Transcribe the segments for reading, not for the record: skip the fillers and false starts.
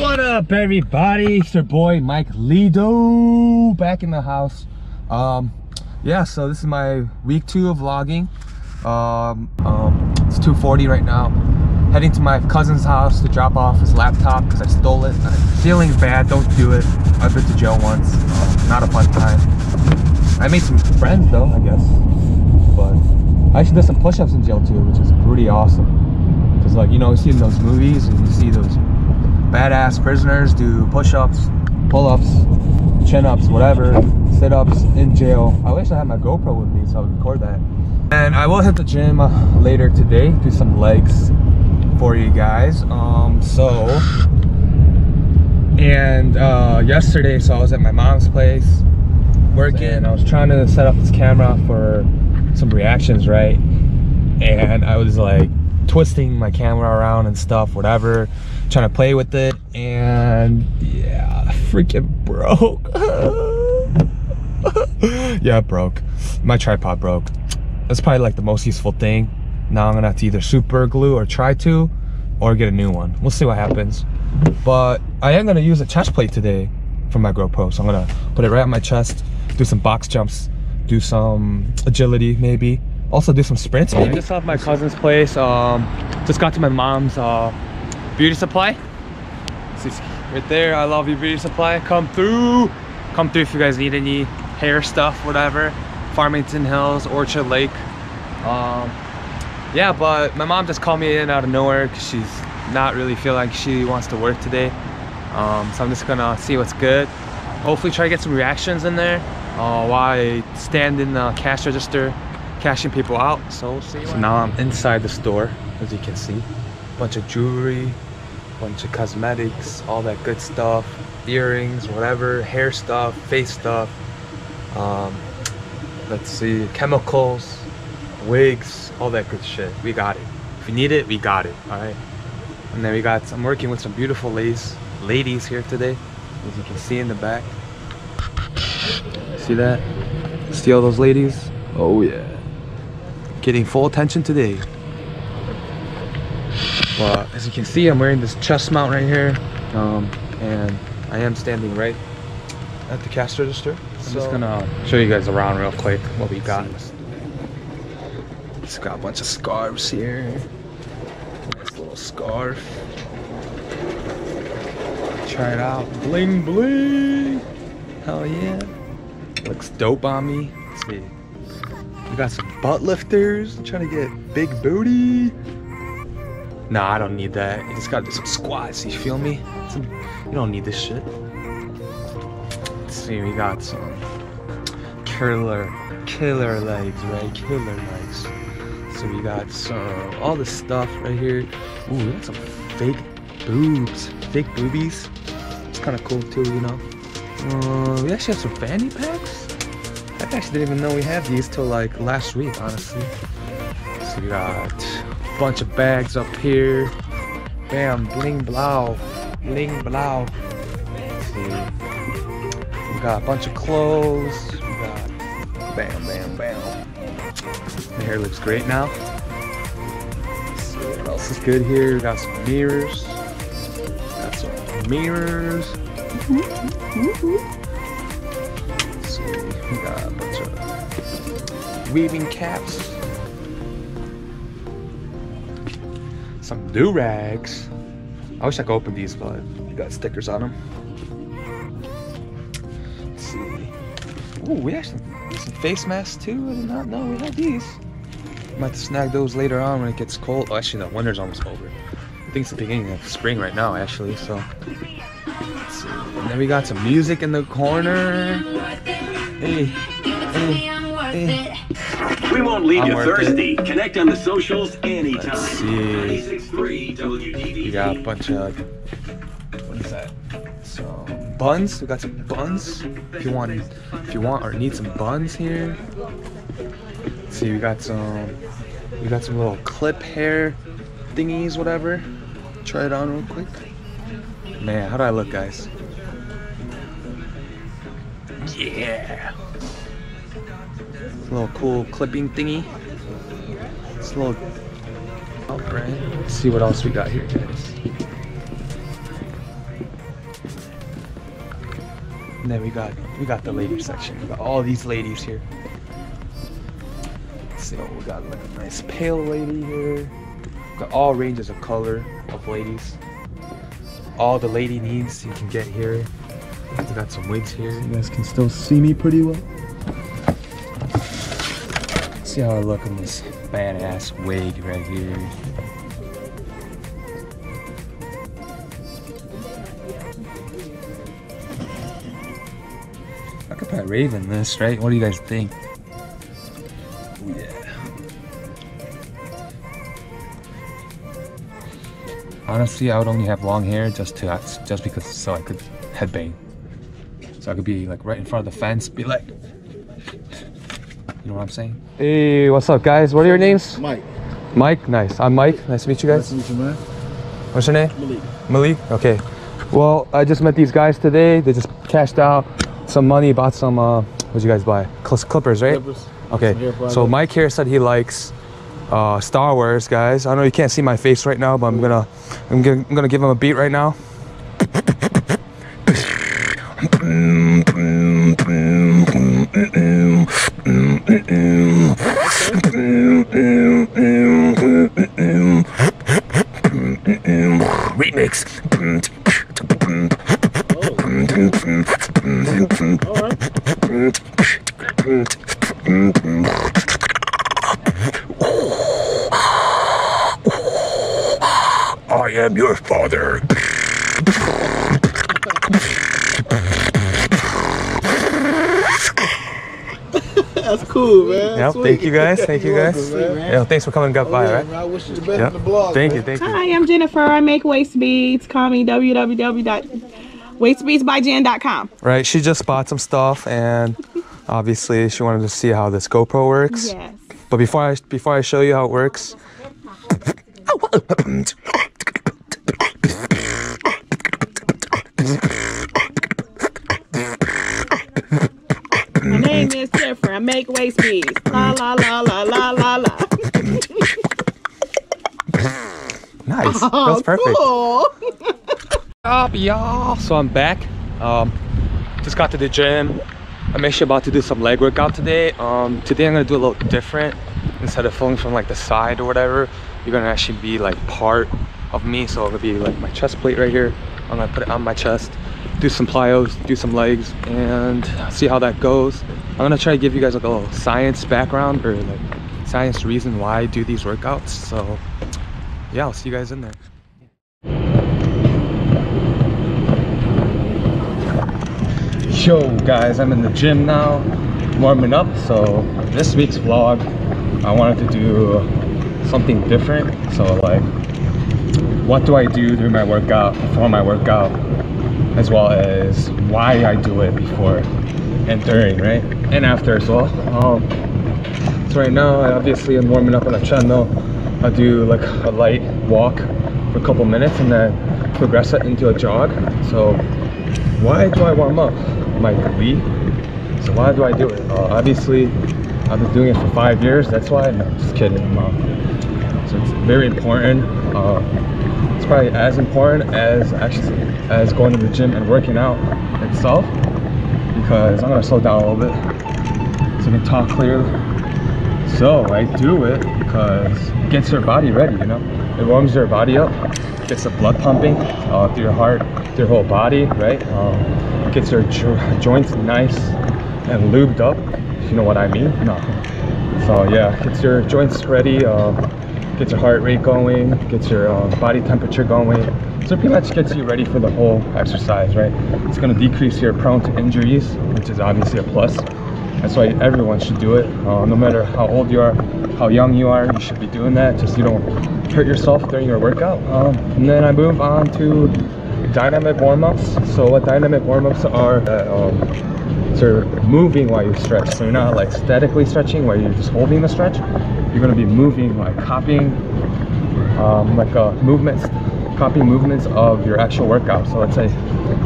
What up, everybody? It's your boy Mike Lido back in the house. Yeah, so this is my week 2 of vlogging. It's 2:40 right now. Heading to my cousin's house to drop off his laptop because I stole it. Feeling bad, don't do it. I've been to jail once. Not a fun time. I made some friends though, I guess. But I actually did some push-ups in jail too, which is pretty awesome. Because like, you know, you see in those movies and you see those badass prisoners do push-ups, pull-ups, chin-ups, whatever, sit-ups in jail. I wish I had my GoPro with me so I would record that. And I will hit the gym later today, do some legs for you guys. Yesterday, so I was at my mom's place working, and I was trying to set up this camera for some reactions, right? And I was like twisting my camera around and stuff, whatever, trying to play with it, and yeah, freaking broke. Yeah, it broke. My tripod broke. That's probably like the most useful thing. Now I'm gonna have to either super glue or try to, or get a new one. We'll see what happens. But I am gonna use a chest plate today for my GoPro, so I'm gonna put it right on my chest, do some box jumps, do some agility maybe, also do some sprints maybe. I just left my cousin's place. Just got to my mom's beauty supply. See right there, I love you beauty supply. Come through if you guys need any hair stuff, whatever. Farmington Hills, Orchard Lake. Yeah, but my mom just called me in out of nowhere because she's not really feeling like she wants to work today. So I'm just gonna see what's good. Hopefully try to get some reactions in there while I stand in the cash register cashing people out. So we'll see. So now I'm inside the store, as you can see. Bunch of jewelry, bunch of cosmetics, all that good stuff, earrings, whatever, hair stuff, face stuff. Let's see, chemicals, wigs, all that good shit. We got it. If you need it, we got it. All right. And then I'm working with some beautiful ladies here today, as you can see in the back. See that? See all those ladies? Oh yeah. Getting full attention today. But as you can see, I'm wearing this chest mount right here, and I am standing right at the cash register. I'm just gonna show you guys around real quick what we got. Just got a bunch of scarves here. Nice little scarf. Try it out. Bling bling. Hell yeah. Looks dope on me. Let's see. We got some butt lifters. I'm trying to get big booty. Nah, I don't need that. You just gotta do some squats, you feel me? You don't need this shit. Let's see, we got some killer legs, right? Killer legs. So we got some, all this stuff right here. Ooh, we got some fake boobs, fake boobies. It's kind of cool too, you know? We actually have some fanny packs. I actually didn't even know we had these till like last week, honestly. So we got a bunch of bags up here. Bam, bling blow, bling blow. Let's see. We got a bunch of clothes. We got bam, bam, bam. My hair looks great now. Let's see what else is good here. We got some mirrors. Got some mirrors. Let's see. We got a bunch of weaving caps. Some do-rags. I wish I could open these, but we got stickers on them. Let's see. Ooh, we actually have some face masks too. I did not know we had these. Might have to snag those later on when it gets cold. Oh, actually, the winter's almost over. I think it's the beginning of spring right now, actually. So And then we got some music in the corner. Hey, hey, hey. We won't leave you thirsty. Connect on the socials anytime. Let's see. 96.3 WDD. We got a bunch of, what is that? Some buns. We got some buns. If you want or need some buns here. Let's see, we got some little clip hair thingies, whatever. Try it on real quick. Man, how do I look, guys? Yeah. Little cool clipping thingy. It's a little brand. Let's see what else we got here, guys. And then we got the ladies section. We got all these ladies here. Let's see what we got. Like a nice pale lady here. Got all ranges of color of ladies. All the lady needs you can get here. We got some wigs here. You guys can still see me pretty well. See how I look in this badass wig right here. I could probably rave in this, right? What do you guys think? Oh, yeah. Honestly, I would only have long hair just because so I could headbang. So I could be like right in front of the fence, be like, you know what I'm saying? Hey, what's up, guys? What are your names? Mike. Mike, nice. I'm Mike. Nice to meet you guys. Nice to meet you, man. What's your name? Malik. Malik? Okay. Well, I just met these guys today. They just cashed out some money, bought some, what'd you guys buy? Clippers, right? Clippers. Okay. So Mike here said he likes Star Wars, guys. I know you can't see my face right now, but I'm gonna give him a beat right now. Remix. I am your father. That's cool, man. Yep, thank you guys. Thank you guys. Yeah, thanks for coming by, right? I wish you the best in the blog. Thank you, thank you. Hi, I'm Jennifer. I make waist beads. Call me www.waistbeadsbyjen.com. Right, she just bought some stuff, and obviously she wanted to see how this GoPro works. Yes. But before I show you how it works, my name is Jennifer. I make waist beads. La la la la la la la. nice. That's perfect. Cool. Up, y'all. So I'm back. Just got to the gym. I'm actually about to do some leg workout today. Today I'm gonna do a little different. Instead of filming from like the side or whatever, you're gonna actually be like part of me. So it'll be like my chest plate right here. I'm gonna put it on my chest, do some plyos, do some legs, and see how that goes. I'm gonna try to give you guys like a little science background or like science reason why I do these workouts. So yeah, I'll see you guys in there. Yo guys, I'm in the gym now, warming up. So this week's vlog, I wanted to do something different. So like, what do I do during my workout, before my workout, as well as why I do it before and during, right? And after as well. So right now, obviously I'm warming up on a treadmill. I'll do like a light walk for a couple minutes and then progress it into a jog. So why do I warm up? My elite. So why do I do it? Obviously, I've been doing it for 5 years. That's why. No, just kidding. So it's very important. It's probably as important as going to the gym and working out itself. Because I'm gonna slow down a little bit so I can talk clearly. So I do it because it gets your body ready. You know, it warms your body up, gets the blood pumping through your heart, through your whole body, right? Gets your joints nice and lubed up, if you know what I mean. No. So yeah, gets your joints ready, gets your heart rate going, gets your body temperature going, So it pretty much gets you ready for the whole exercise, right? It's going to decrease your prone to injuries, which is obviously a plus. That's why everyone should do it. No matter how old you are, how young you are, you should be doing that. Just you don't hurt yourself during your workout. And then I move on to dynamic warm-ups. So what dynamic warm-ups are, so moving while you stretch. So you're not like statically stretching where you're just holding the stretch. You're going to be moving, like copying copying movements of your actual workout. So let's say,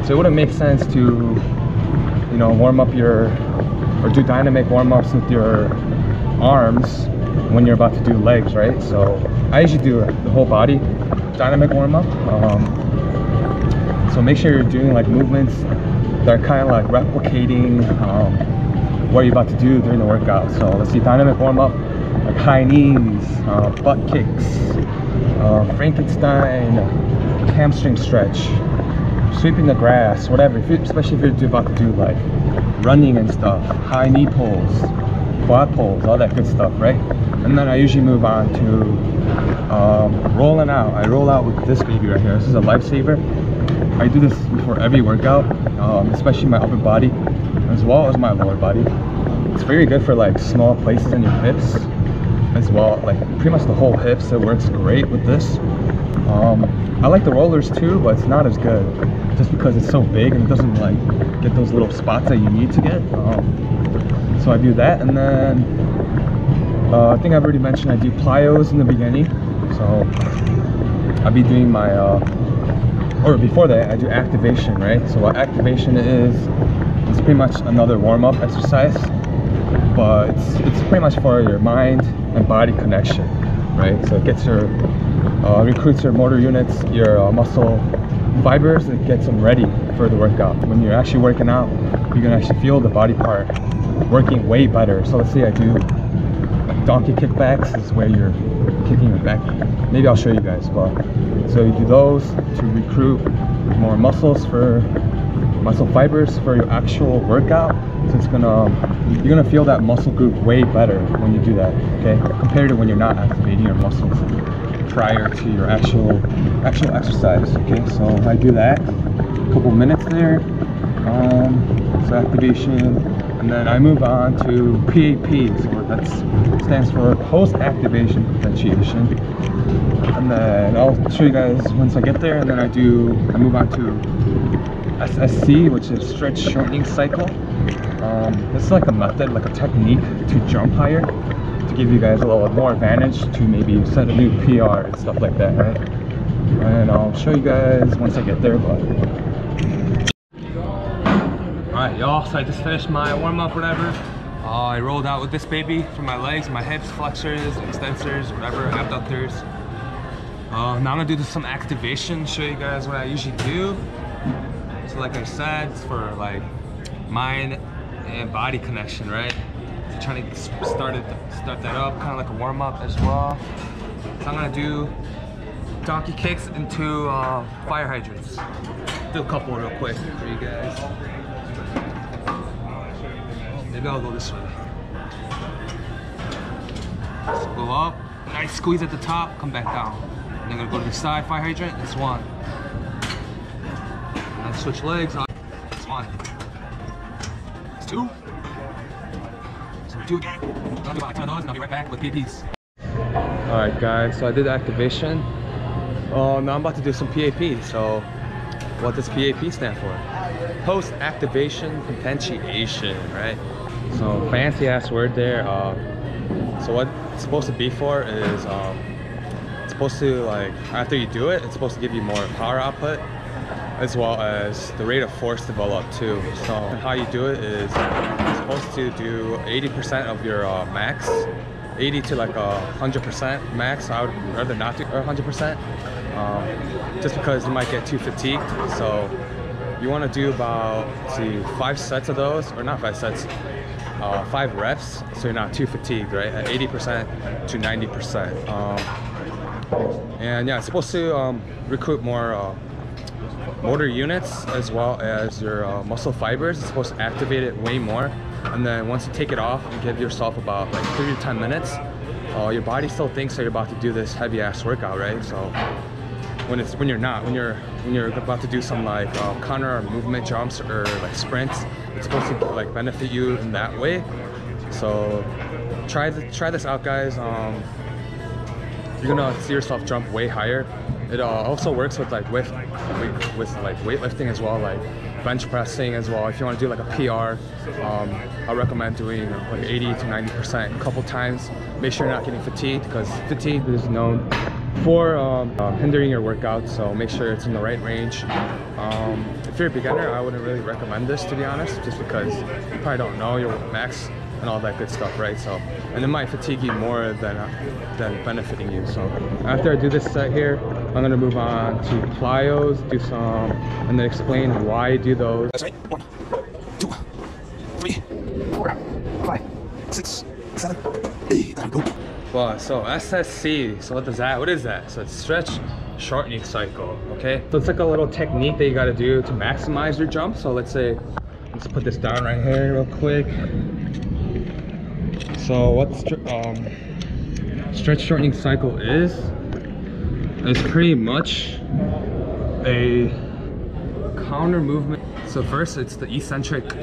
so it wouldn't make sense to, you know, warm up or do dynamic warm-ups with your arms when you're about to do legs, right? So I usually do the whole body dynamic warm-up. So make sure you're doing like movements that are kind of like replicating what you're about to do during the workout. So let's see, dynamic warm-up, like high knees, butt kicks, Frankenstein, hamstring stretch, sweeping the grass, whatever, especially if you're about to do like running and stuff, high knee pulls, quad pulls, all that good stuff, right? And then I usually move on to rolling out. I roll out with this baby right here. This is a lifesaver. I do this before every workout, especially my upper body as well as my lower body. It's very good for like small places in your hips as well, like pretty much the whole hips. It works great with this. I like the rollers too, but it's not as good just because it's so big and it doesn't like get those little spots that you need to get. So I do that, and then I think I've already mentioned I do plyos in the beginning. So I'll be doing my or before that I do activation, right? So what activation is, it's pretty much another warm-up exercise, but it's pretty much for your mind and body connection, right? So it gets your recruits your motor units, your muscle fibers. It gets them ready for the workout. When you're actually working out, you can actually feel the body part working way better. So let's say I do like donkey kickbacks, is where you're kicking your back. Maybe I'll show you guys, but so you do those to recruit more muscles for muscle fibers for your actual workout. So it's you're gonna feel that muscle group way better when you do that, okay, compared to when you're not activating your muscles prior to your actual exercise. Okay, so I do that, a couple minutes there, so activation, and then I move on to PAP, so that stands for post-activation potentiation. And then I'll show you guys once I get there, and then I move on to SSC, which is stretch shortening cycle. This is like a method, like a technique to jump higher, to give you guys a little more advantage to maybe set a new PR and stuff like that, right? And I'll show you guys once I get there. But alright y'all, so I just finished my warm-up, whatever. I rolled out with this baby for my legs, my hips, flexors, extensors, whatever, abductors. Now I'm gonna do some activation, show you guys what I usually do. So like I said, it's for like mind and body connection, right? So trying to start that up, kind of like a warm-up as well. So I'm gonna do donkey kicks into fire hydrants. Do a couple real quick for you guys. Maybe I'll go this way. So go up, nice squeeze at the top, come back down. And then I'm gonna go to the side, fire hydrant, that's one. And then switch legs, that's one. That's two. So do again. I'll do about 10 of those and I'll be right back with PAPs. Alright guys, so I did activation. Now I'm about to do some PAP. So what does PAP stand for? Post-activation potentiation, right? So fancy ass word there. So what it's supposed to be for is it's supposed to, like, after you do it, it's supposed to give you more power output as well as the rate of force develop too. So how you do it is you're supposed to do 80% of your max, 80 to like 100% max. I would rather not do 100%, just because you might get too fatigued. So you want to do about, let's see, 5 sets of those, or not 5 sets, 5 reps, so you're not too fatigued, right? At 80% to 90%. And yeah, it's supposed to recruit more motor units as well as your muscle fibers. It's supposed to activate it way more. And then once you take it off and give yourself about like 3 to 10 minutes, your body still thinks that you're about to do this heavy ass workout, right? So when you're about to do some like counter or movement jumps or like sprints, it's supposed to like benefit you in that way. So try this out, guys. You're gonna see yourself jump way higher. It also works with like weightlifting as well, like bench pressing as well. If you want to do like a PR, I recommend doing like 80 to 90% a couple times. Make sure you're not getting fatigued, because fatigue is known for hindering your workout, so make sure it's in the right range. If you're a beginner, I wouldn't really recommend this, to be honest, just because you probably don't know your max and all that good stuff, right? So, and it might fatigue you more than benefiting you. So after I do this set here, I'm gonna move on to plyos, do some, and then explain why I do those. That's right. 1, 2, 3, 4, 5, 6, 7, 8. There we go. Well, so SSC, so what is that? So it's stretch shortening cycle, okay? So it's like a little technique that you gotta do to maximize your jump. So let's put this down right here real quick. So what stretch shortening cycle is pretty much a counter movement. So first it's the eccentric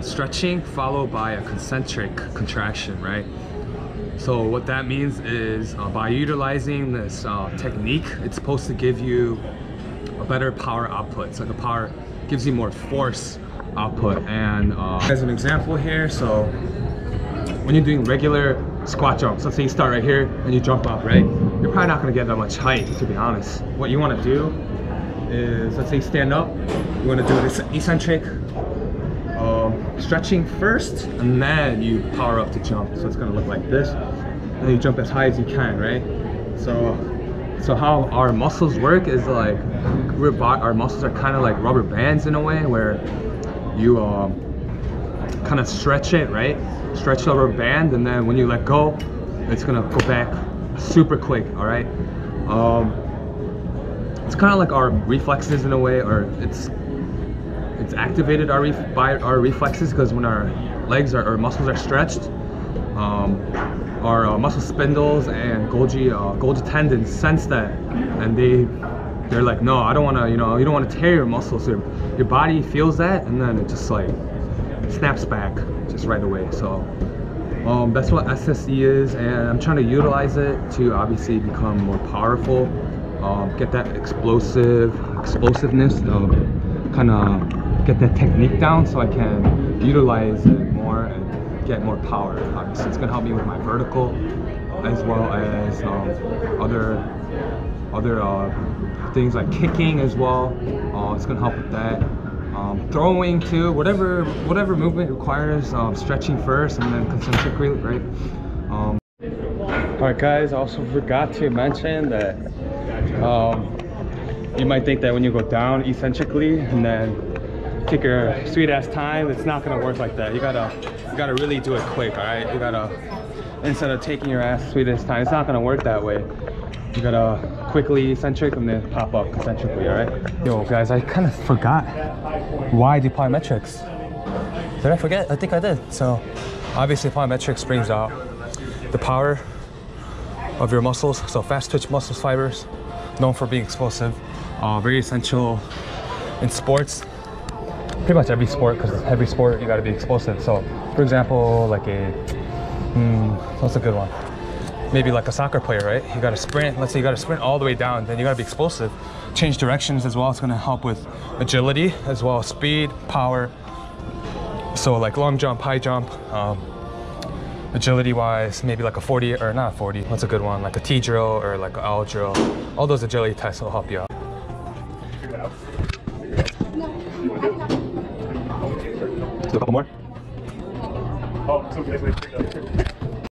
stretching followed by a concentric contraction, right? So what that means is by utilizing this technique, it's supposed to give you a better power output. So the power gives you more force output. And as an example here, so when you're doing regular squat jumps, let's say you start right here and you jump up, right? You're probably not gonna get that much height, to be honest. What you wanna do is, let's say you stand up, you wanna do this eccentric stretching first, and then you power up to jump. So it's gonna look like this. And you jump as high as you can, right? So how our muscles work is like, our muscles are kind of like rubber bands in a way, where you kind of stretch it, right? Stretch the rubber band, and then when you let go, it's gonna go back super quick, all right? It's kind of like our reflexes in a way, or it's activated by our reflexes, because when our muscles are stretched, our muscle spindles and Golgi tendons sense that, and they're like, no, I don't want to, you don't want to tear your muscles. So your body feels that, and then it just like snaps back just right away. So that's what SSC is, and I'm trying to utilize it to obviously become more powerful, get that explosiveness, kind of get that technique down, so I can utilize it more and get more power. Obviously, it's gonna help me with my vertical, as well as other things like kicking as well. It's gonna help with that. Throwing too, whatever movement requires stretching first and then concentrically, right? Alright guys, I also forgot to mention that you might think that when you go down eccentrically and then take your sweet ass time, it's not gonna work like that. You gotta really do it quick, alright? You gotta, instead of taking your ass sweet ass time, it's not gonna work that way. You gotta quickly eccentric and then pop up concentrically, alright? Yo guys, I kind of forgot why I do plyometrics. Did I forget? I think I did. So obviously plyometrics brings out the power of your muscles. So fast twitch muscle fibers, known for being explosive, very essential in sports. Pretty much every sport, because every sport you gotta be explosive. So for example, like what's a good one? Maybe like a soccer player, right? You gotta sprint, let's say you gotta sprint all the way down, then you gotta be explosive. Change directions as well, it's gonna help with agility, as well as speed, power. So like long jump, high jump, agility wise, maybe like a 40, or not 40, what's a good one? Like a T drill or like an L drill. All those agility tests will help you out. Do a couple more. Oh, it's okay.